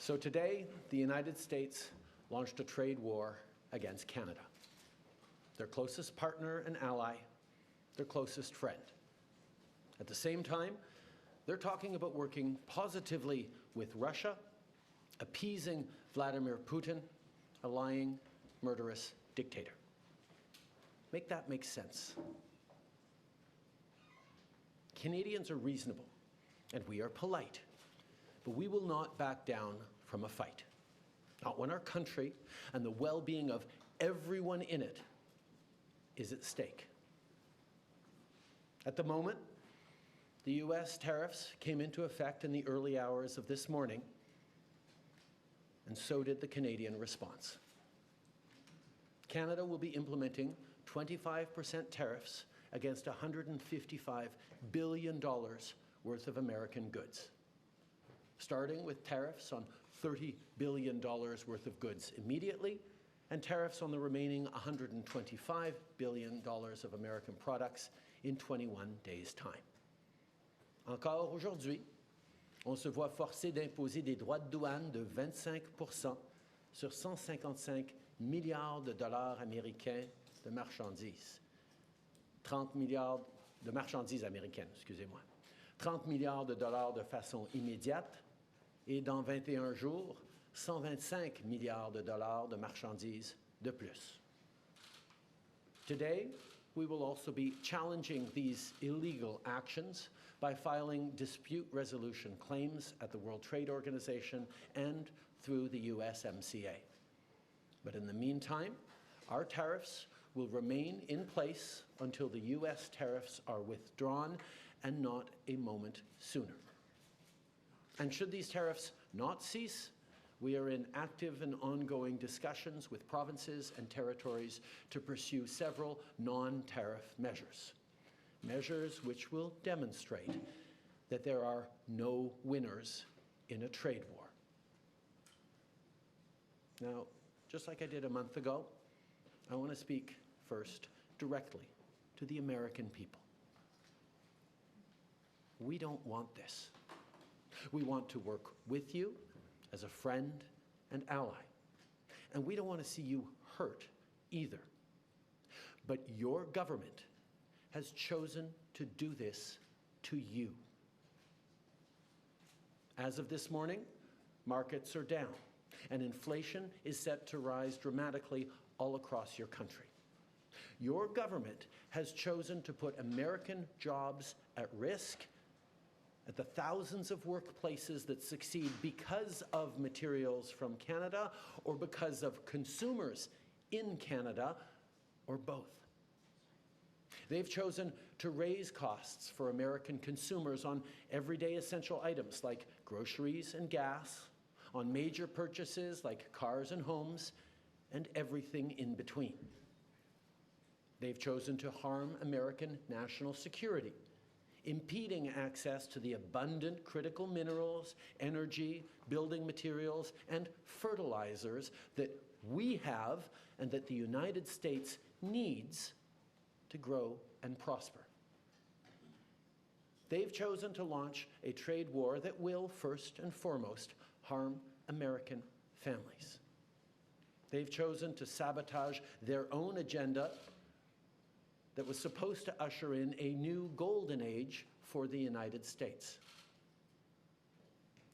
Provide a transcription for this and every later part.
So today, the United States launched a trade war against Canada, their closest partner and ally, their closest friend. At the same time, they're talking about working positively with Russia, appeasing Vladimir Putin, a lying, murderous dictator. Make that make sense. Canadians are reasonable, and we are polite, but we will not back down from a fight. Not when our country and the well-being of everyone in it is at stake. At the moment, the US tariffs came into effect in the early hours of this morning, and so did the Canadian response. Canada will be implementing 25% tariffs against $155 billion worth of American goods, starting with tariffs on $30 billion worth of goods immediately, and tariffs on the remaining $125 billion of American products in 21 days' time. Encore aujourd'hui, on se voit forcé d'imposer des droits de douane de 25% sur 155 milliards de dollars américains de marchandises. 30 milliards de marchandises américaines, excusez-moi. 30 milliards de dollars de façon immédiate et dans 21 jours, 125 milliards de dollars de marchandises de plus. Today, we will also be challenging these illegal actions by filing dispute resolution claims at the World Trade Organization and through the USMCA. But in the meantime, our tariffs will remain in place until the US tariffs are withdrawn, and not a moment sooner. And should these tariffs not cease, we are in active and ongoing discussions with provinces and territories to pursue several non-tariff measures, measures which will demonstrate that there are no winners in a trade war. Now, just like I did a month ago, I want to speak first directly to the American people. We don't want this. We want to work with you as a friend and ally. And we don't want to see you hurt either. But your government has chosen to do this to you. As of this morning, markets are down, and inflation is set to rise dramatically all across your country. Your government has chosen to put American jobs at risk, at the thousands of workplaces that succeed because of materials from Canada or because of consumers in Canada, or both. They've chosen to raise costs for American consumers on everyday essential items like groceries and gas, on major purchases like cars and homes, and everything in between. They've chosen to harm American national security, impeding access to the abundant critical minerals, energy, building materials, and fertilizers that we have and that the United States needs to grow and prosper. They've chosen to launch a trade war that will, first and foremost, harm American families. They've chosen to sabotage their own agenda that was supposed to usher in a new golden age for the United States.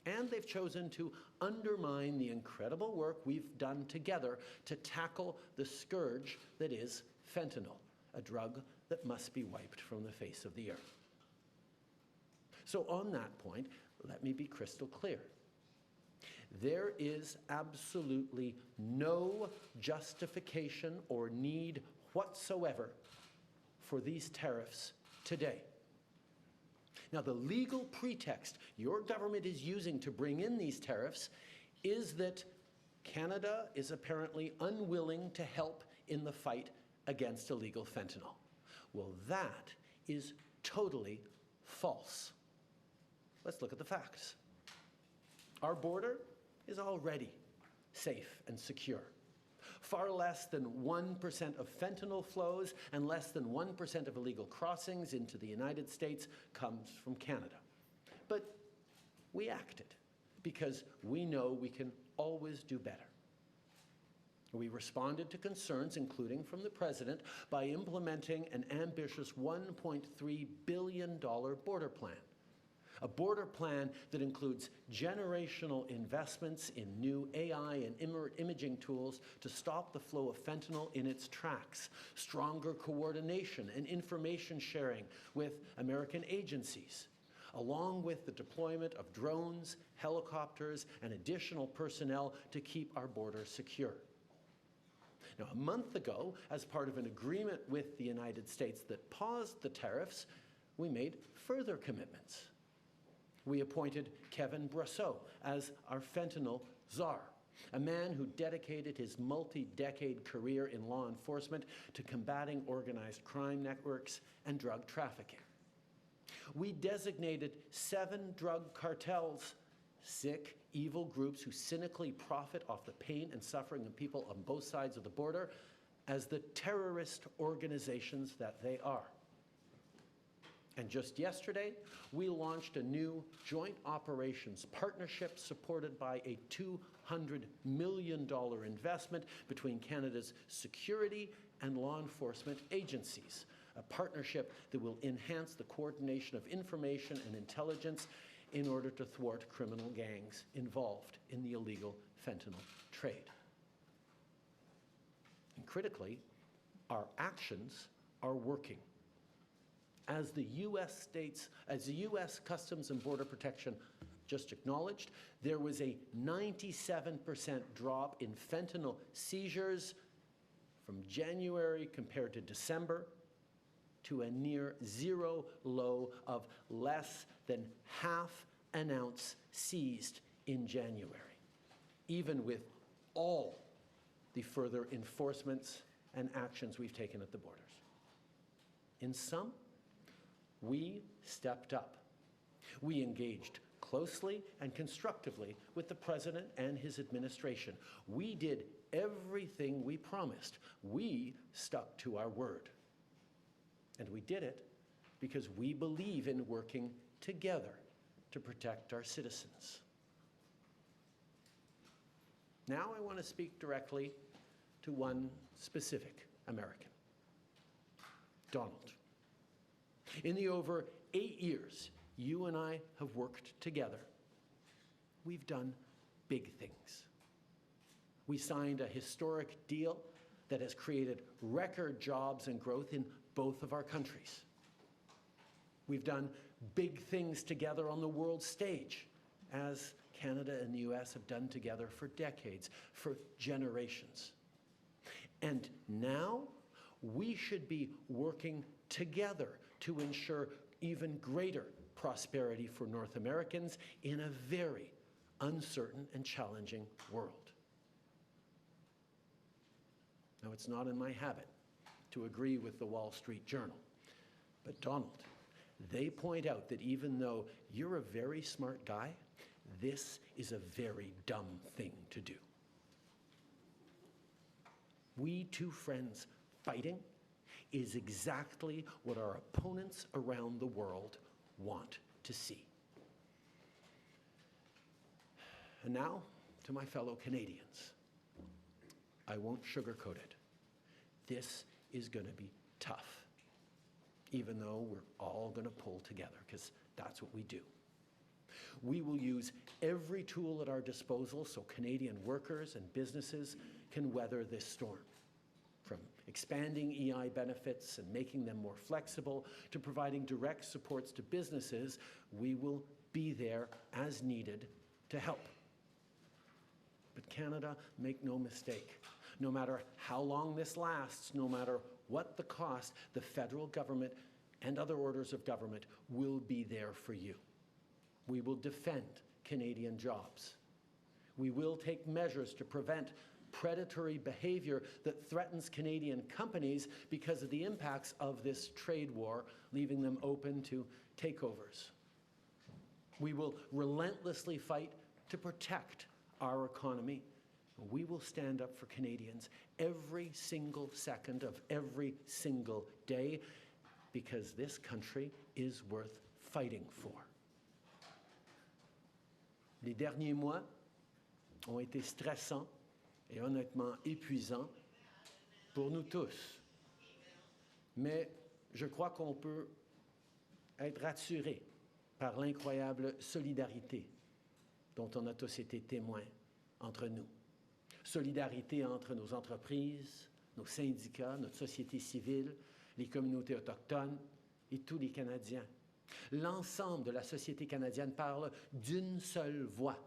And they've chosen to undermine the incredible work we've done together to tackle the scourge that is fentanyl, a drug that must be wiped from the face of the earth. So on that point, let me be crystal clear. There is absolutely no justification or need whatsoever for these tariffs today. Now, the legal pretext your government is using to bring in these tariffs is that Canada is apparently unwilling to help in the fight against illegal fentanyl. Well, that is totally false. Let's look at the facts. Our border is already safe and secure. Far less than 1% of fentanyl flows and less than 1% of illegal crossings into the United States comes from Canada. But we acted. because we know we can always do better. We responded to concerns, including from the President, by implementing an ambitious $1.3 billion border plan. A border plan that includes generational investments in new AI and imaging tools to stop the flow of fentanyl in its tracks, stronger coordination and information sharing with American agencies, along with the deployment of drones, helicopters, and additional personnel to keep our borders secure. Now, a month ago, as part of an agreement with the United States that paused the tariffs, we made further commitments. We appointed Kevin Brasseau as our fentanyl czar, a man who dedicated his multi-decade career in law enforcement to combating organized crime networks and drug trafficking. We designated 7 drug cartels, sick, evil groups who cynically profit off the pain and suffering of people on both sides of the border, as the terrorist organizations that they are. And just yesterday, we launched a new joint operations partnership supported by a $200 million investment between Canada's security and law enforcement agencies, a partnership that will enhance the coordination of information and intelligence in order to thwart criminal gangs involved in the illegal fentanyl trade. And critically, our actions are working. As the U.S. Customs and Border Protection just acknowledged, there was a 97% drop in fentanyl seizures from January compared to December, to a near zero low of less than half an ounce seized in January, even with all the further enforcements and actions we've taken at the borders. In sum, we stepped up. We engaged closely and constructively with the President and his administration. We did everything we promised. We stuck to our word. And we did it because we believe in working together to protect our citizens. Now I want to speak directly to one specific American, Donald. In the over 8 years you and I have worked together, we've done big things. We signed a historic deal that has created record jobs and growth in both of our countries. We've done big things together on the world stage, as Canada and the US have done together for decades, for generations. And now we should be working together to ensure even greater prosperity for North Americans in a very uncertain and challenging world. Now, it's not in my habit to agree with the Wall Street Journal, but Donald, they point out that even though you're a very smart guy, this is a very dumb thing to do. We two friends fighting is exactly what our opponents around the world want to see. And now, to my fellow Canadians, I won't sugarcoat it. This is going to be tough, even though we're all going to pull together, because that's what we do. We will use every tool at our disposal so Canadian workers and businesses can weather this storm. From expanding EI benefits and making them more flexible to providing direct supports to businesses, we will be there as needed to help. But Canada, make no mistake, no matter how long this lasts, no matter what the cost, the federal government and other orders of government will be there for you. We will defend Canadian jobs. We will take measures to prevent predatory behavior that threatens Canadian companies because of the impacts of this trade war, leaving them open to takeovers. We will relentlessly fight to protect our economy. We will stand up for Canadians every single second of every single day, because this country is worth fighting for. Les derniers mois ont été stressants et honnêtement épuisants pour nous tous. Mais je crois qu'on peut être rassuré par l'incroyable solidarité dont on a tous été témoins entre nous. Solidarité entre nos entreprises, nos syndicats, notre société civile, les communautés autochtones et tous les Canadiens. L'ensemble de la société canadienne parle d'une seule voix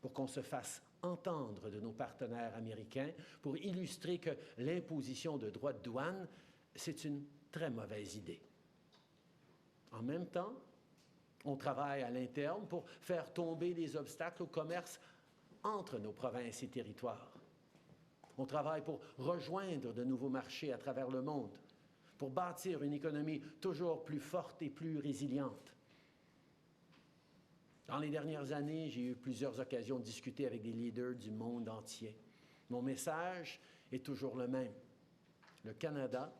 pour qu'on se fasse entendre de nos partenaires américains pour illustrer que l'imposition de droits de douane, c'est une très mauvaise idée. En même temps, on travaille à l'interne pour faire tomber les obstacles au commerce entre nos provinces et territoires. On travaille pour rejoindre de nouveaux marchés à travers le monde, pour bâtir une économie toujours plus forte et plus résiliente. Dans les dernières années, j'ai eu plusieurs occasions de discuter avec des leaders du monde entier. Mon message est toujours le même. Le Canada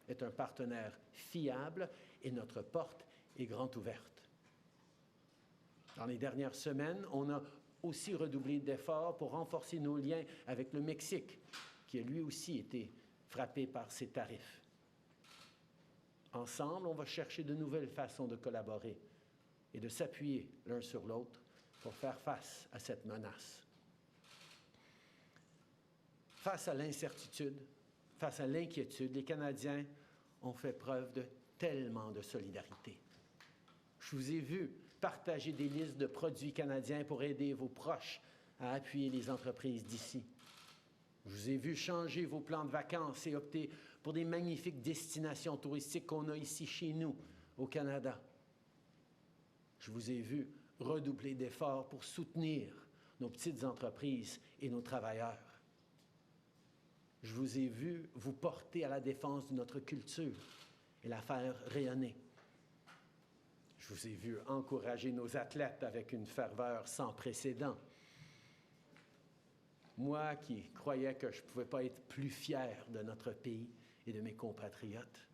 est un partenaire fiable et notre porte est grande ouverte. Dans les dernières semaines, on a aussi redoublé d'efforts pour renforcer nos liens avec le Mexique, qui a lui aussi été frappé par ces tarifs. Ensemble, on va chercher de nouvelles façons de collaborer et de s'appuyer l'un sur l'autre pour faire face à cette menace. Face à l'incertitude, face à l'inquiétude, les Canadiens ont fait preuve de tellement de solidarité. Je vous ai vu partager des listes de produits canadiens pour aider vos proches à appuyer les entreprises d'ici. Je vous ai vu changer vos plans de vacances et opter pour des magnifiques destinations touristiques qu'on a ici chez nous, au Canada. Je vous ai vu redoubler d'efforts pour soutenir nos petites entreprises et nos travailleurs. Je vous ai vu vous porter à la défense de notre culture et la faire rayonner. Je vous ai vu encourager nos athlètes avec une ferveur sans précédent. Moi qui croyais que je ne pouvais pas être plus fier de notre pays et de mes compatriotes.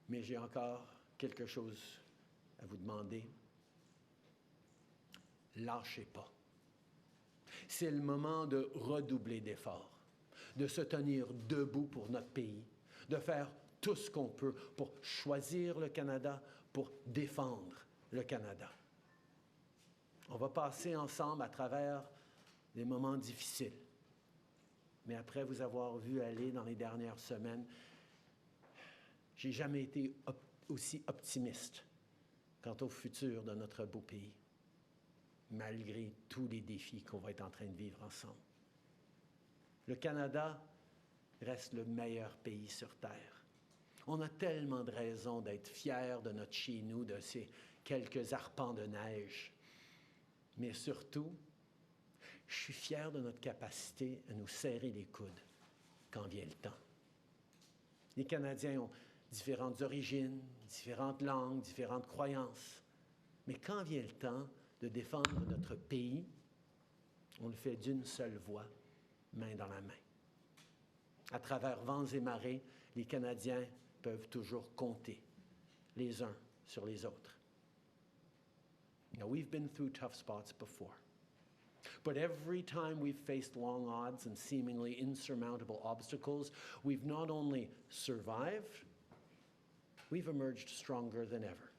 Mais j'ai encore quelque chose à vous demander. Lâchez pas. C'est le moment de redoubler d'efforts, de se tenir debout pour notre pays, de faire tout ce qu'on peut pour choisir le Canada, pour défendre le Canada. On va passer ensemble à travers des moments difficiles. Mais après vous avoir vu aller dans les dernières semaines, j'ai jamais été aussi optimiste quant au futur de notre beau pays, malgré tous les défis qu'on va être en train de vivre ensemble. Le Canada reste le meilleur pays sur Terre. On a tellement de raisons d'être fiers de notre chez-nous, de ces quelques arpents de neige. Mais surtout, je suis fier de notre capacité à nous serrer les coudes quand vient le temps. Les Canadiens ont différentes origines, différentes langues, différentes croyances. Mais quand vient le temps de défendre notre pays, on le fait d'une seule voix, main dans la main. À travers vents et marées, les Canadiens peuvent toujours compter les uns sur les autres. Now, we've been through tough spots before. But every time we've faced long odds and seemingly insurmountable obstacles, we've not only survived, we've emerged stronger than ever.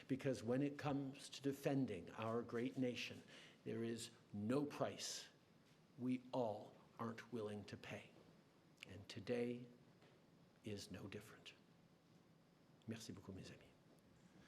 Because when it comes to defending our great nation, there is no price we all aren't willing to pay. And today is no different. Merci beaucoup, mes amis.